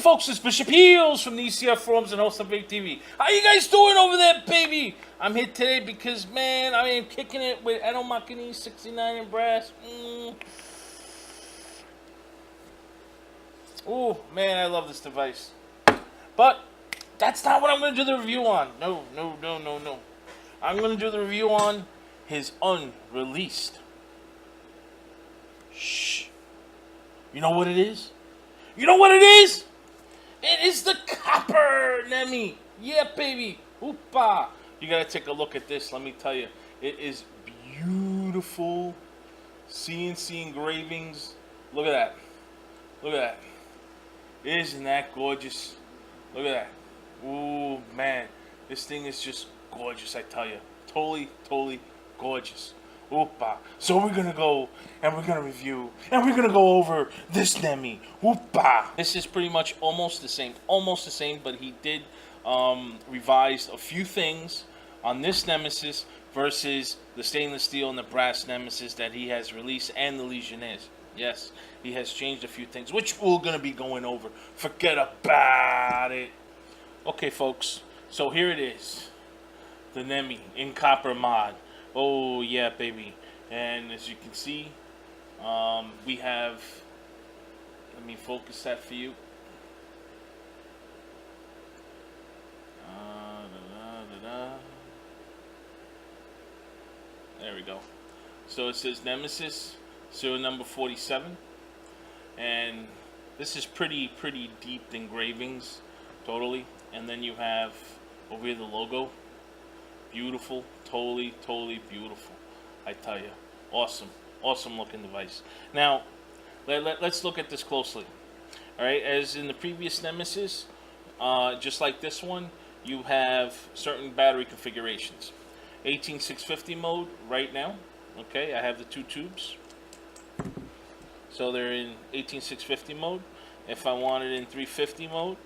folks, it's Bishop Heels from the ECF Forums and host of Big TV. How you guys doing over there, baby? I'm here today because, man, I am kicking it with Eno Makini 69 in brass. Oh, man, I love this device. But that's not what I'm going to do the review on. No. I'm going to do the review on his unreleased. Shh. You know what it is? You know what it is? It is the copper Nemi. Yeah, baby. Hoopa. You got to take a look at this. Let me tell you. It is beautiful. CNC engravings. Look at that. Look at that. Isn't that gorgeous? Look at that. Ooh, man. This thing is just gorgeous, I tell you. Totally gorgeous. Oopa. So we're going to go and we're going to review and we're going to go over this Nemi. Oopa. This is pretty much almost the same, but he did revise a few things on this Nemesis versus the stainless steel and the brass Nemesis that he has released and the Legionnaires. Yes, he has changed a few things, which we're going to be going over. Forget about it. Okay, folks. So here it is. The Nemi in copper mod. Oh, yeah, baby. And as you can see, we have... Let me focus that for you. There we go. So it says Nemesis, serial number 47. And this is pretty deep engravings, totally. And then you have over here the logo. Beautiful, totally beautiful. I tell you, awesome looking device. Now, let's look at this closely. All right, as in the previous Nemesis, just like this one, you have certain battery configurations. 18650 mode right now. Okay, I have the two tubes, so they're in 18650 mode. If I want it in 350 mode,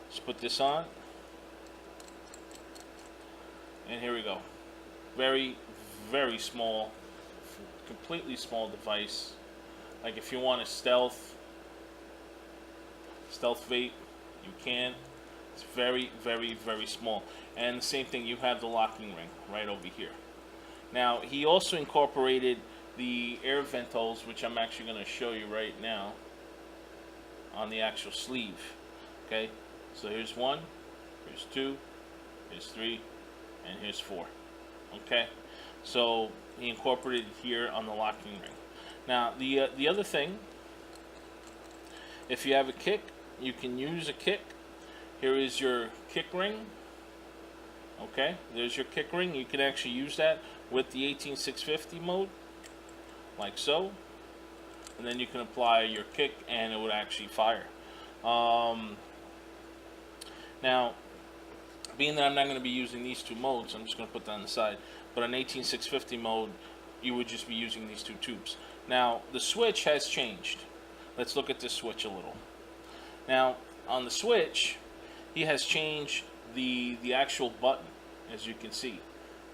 let's put this on. And here we go. Very small, completely small device. Like if you want a stealth vape, you can. It's very small. And the same thing, you have the locking ring right over here. Now, he also incorporated the air vent holes, which I'm actually going to show you right now on the actual sleeve. Okay, so here's one, here's two, here's three, and here's 4. Okay, so he incorporated here on the locking ring. Now the other thing, if you have a kick, you can use a kick. Here is your kick ring. Okay, there's your kick ring. You can actually use that with the 18650 mode, like so, and then you can apply your kick and it would actually fire. Now, being that I'm not going to be using these two modes, I'm just going to put that on the side. But on 18650 mode, you would just be using these two tubes. Now, the switch has changed. Let's look at this switch a little. Now, on the switch, he has changed the actual button, as you can see.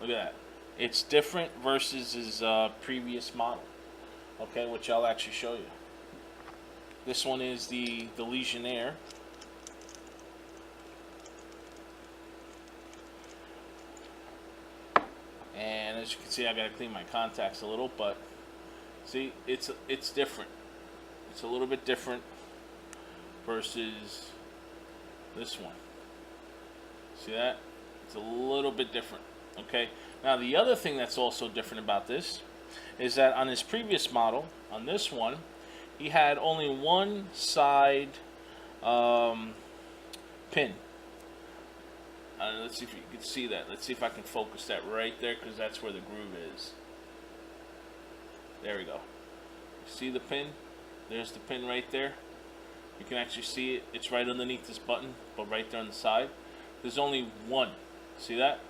Look at that. It's different versus his previous model. Okay, which I'll actually show you. This one is the Legionnaire. And as you can see, I gotta clean my contacts a little, but see, it's different. It's a little bit different versus this one. See that? It's a little bit different. Okay. Now the other thing that's also different about this is that on his previous model, on this one, he had only one side pin. Let's see if you can see that. Let's see if I can focus that right there, because that's where the groove is. There we go. See the pin? There's the pin right there. You can actually see it. It's right underneath this button, but right there on the side. There's only one. See that?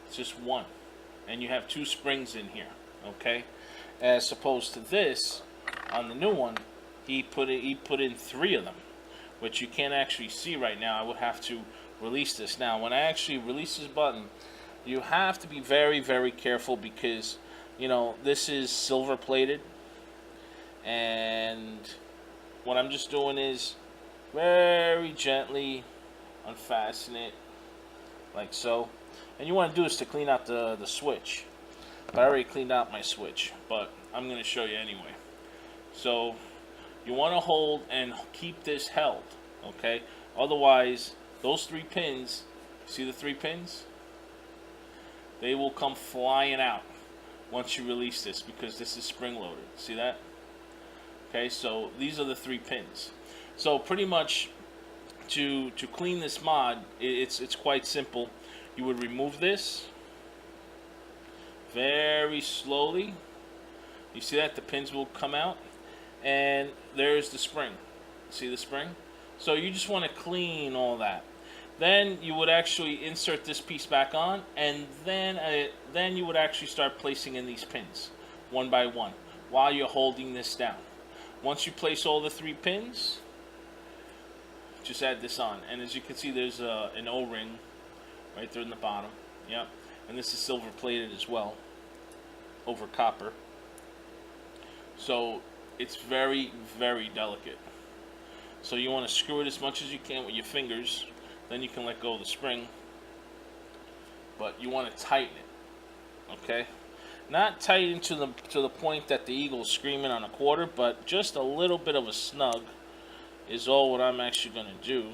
It's just one. And you have 2 springs in here. Okay? As opposed to this, on the new one, he put in 3 of them, which you can't actually see right now. I would have to release this. Now, when I actually release this button, you have to be very careful, because, you know, this is silver plated, and what I'm just doing is very gently unfasten it, like so. And you want to do this to clean out the switch. But I already cleaned out my switch, but I'm going to show you anyway. So you want to hold and keep this held, okay? Otherwise, those 3 pins, see the 3 pins? They will come flying out once you release this, because this is spring loaded. See that? Okay, so these are the 3 pins. So pretty much to clean this mod, it's quite simple. You would remove this very slowly. You see that? The pins will come out. And there's the spring. See the spring? So you just want to clean all that. Then you would actually insert this piece back on, and then you would actually start placing in these pins one by one while you're holding this down. Once you place all the 3 pins, just add this on. And as you can see, there's an O-ring right there in the bottom. Yep. And this is silver plated as well, over copper. So it's very, very delicate. So you want to screw it as much as you can with your fingers. Then you can let go of the spring. But you want to tighten it. Okay? Not tighten to the point that the eagle's screaming on a quarter, but just a little bit of a snug is all what I'm actually going to do.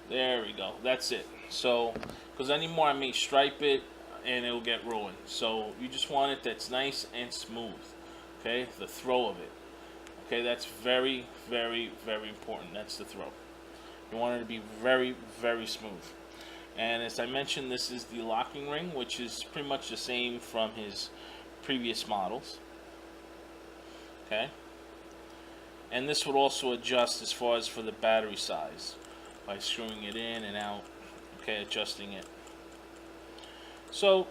There we go. That's it. So, because anymore I may stripe it and it will get ruined. So you just want it that's nice and smooth. Okay? The throw of it. Okay? That's very, very, very important. That's the throw. You want it to be very, very smooth. And as I mentioned, this is the locking ring, which is pretty much the same from his previous models. Okay? And this would also adjust as far as for the battery size by screwing it in and out. Okay, adjusting it. So,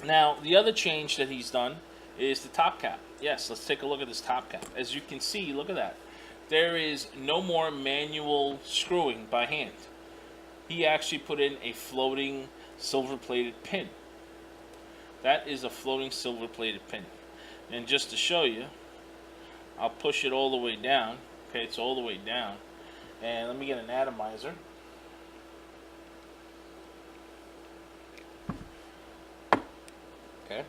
now the other change that he's done is the top cap. Yes, let's take a look at this top cap. As you can see, look at that. There is no more manual screwing by hand. He actually put in a floating silver-plated pin. That is a floating silver-plated pin. And just to show you, I'll push it all the way down. Okay, it's all the way down. And let me get an atomizer. Okay.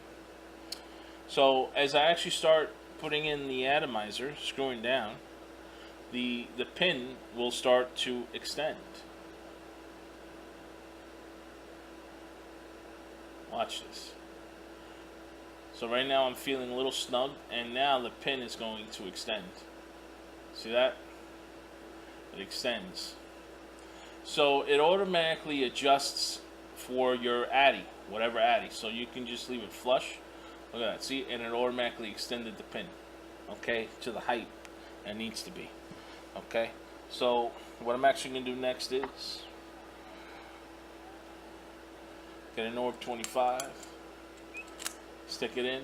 So as I actually start putting in the atomizer, screwing down, the pin will start to extend. Watch this. So right now I'm feeling a little snug, and now the pin is going to extend. See that? It extends. So it automatically adjusts for your addy, whatever addy. So you can just leave it flush. Look at that. See? And it automatically extended the pin. Okay? To the height that needs to be. Okay? So what I'm actually going to do next is get an Orb 25, stick it in,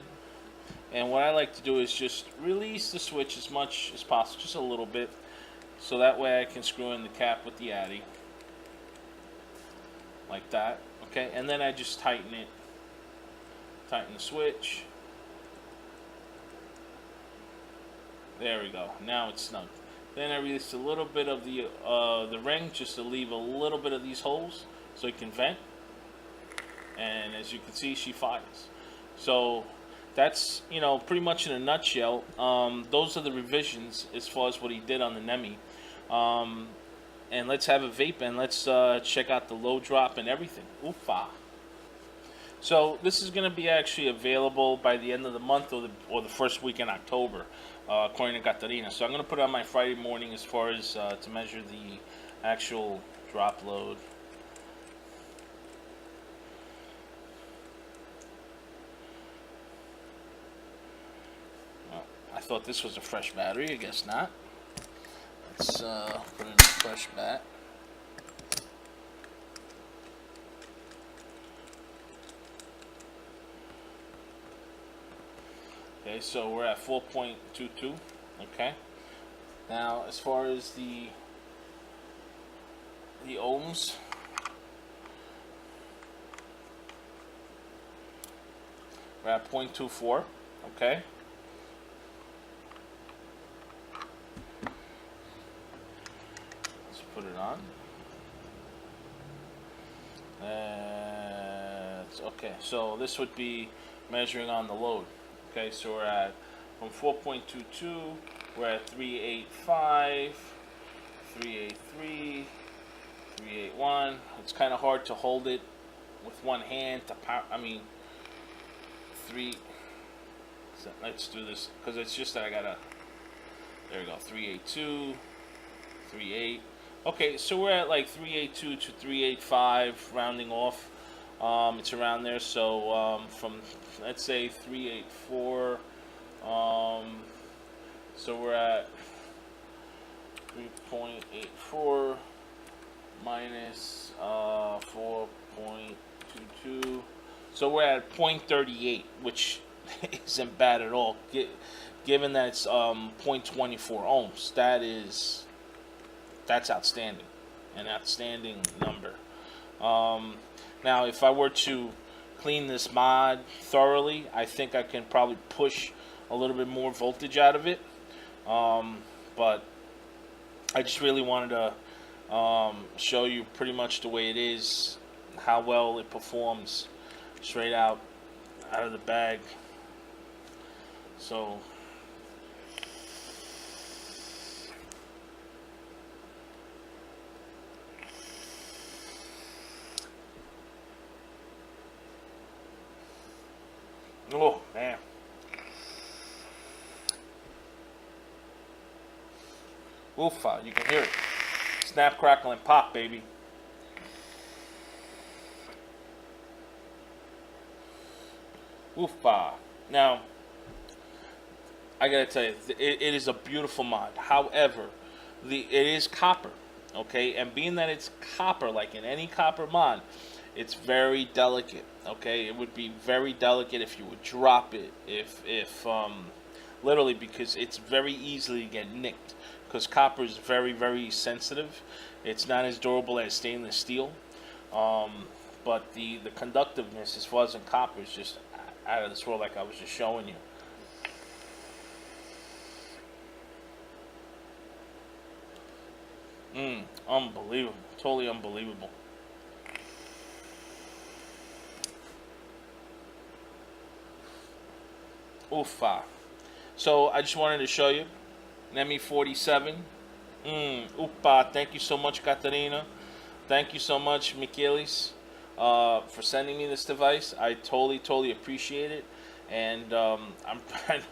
and what I like to do is just release the switch as much as possible, just a little bit, so that way I can screw in the cap with the addy, like that, okay, and then I just tighten it, tighten the switch, there we go, now it's snug. Then I release a little bit of the ring, just to leave a little bit of these holes, so it can vent. And as you can see, she fires. So that's, you know, pretty much in a nutshell. Those are the revisions as far as what he did on the Nemi. And let's have a vape and let's check out the low drop and everything. Oofa. So this is going to be actually available by the end of the month or the first week in October, according to Katarina. So I'm going to put it on my Friday morning as far as to measure the actual drop load. I thought this was a fresh battery. I guess not. Let's put in a fresh bat. Okay, so we're at 4.22. Okay. Now, as far as the ohms, we're at 0.24. Okay. on. Okay, so this would be measuring on the load. Okay, so we're at from 4.22, we're at 385, 383, 381. It's kind of hard to hold it with one hand to power. I mean, three. So let's do this because it's just that I gotta. There we go. 382, 38. Okay, so we're at like 382 to 385, rounding off. It's around there. So from let's say 384. So we're at 3.84 minus 4.22. So we're at 0.38, which isn't bad at all. Given that it's 0.24 ohms, that's outstanding, an outstanding number. Now, if I were to clean this mod thoroughly, I think I can probably push a little bit more voltage out of it. But I just really wanted to show you pretty much the way it is, how well it performs straight out of the bag. So oh man, oofa, you can hear it. Snap, crackle, and pop, baby. Oofa. Now, I gotta tell you, it is a beautiful mod. However, it is copper, okay? And being that it's copper, like in any copper mod, it's very delicate, okay? It would be very delicate if you would drop it, if literally, because it's very easily to get nicked. Because copper is very, very sensitive. It's not as durable as stainless steel. But the conductiveness as far as in copper is just out of this world, like I was just showing you. Unbelievable. Totally unbelievable. Oofa. So I just wanted to show you. Nemi 47. Oopa. Thank you so much, Katarina. Thank you so much, Michaelis, for sending me this device. I totally appreciate it. And I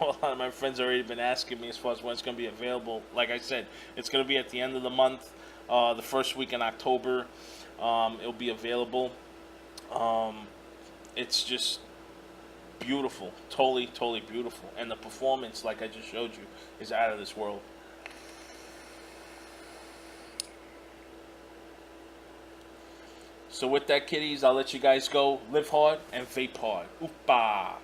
know a lot of my friends already been asking me as far as when it's going to be available. Like I said, it's going to be at the end of the month, the first week in October. It'll be available. It's just beautiful, totally beautiful, and the performance, like I just showed you, is out of this world. So with that, kiddies, I'll let you guys go. Live hard and vape hard. Oopa.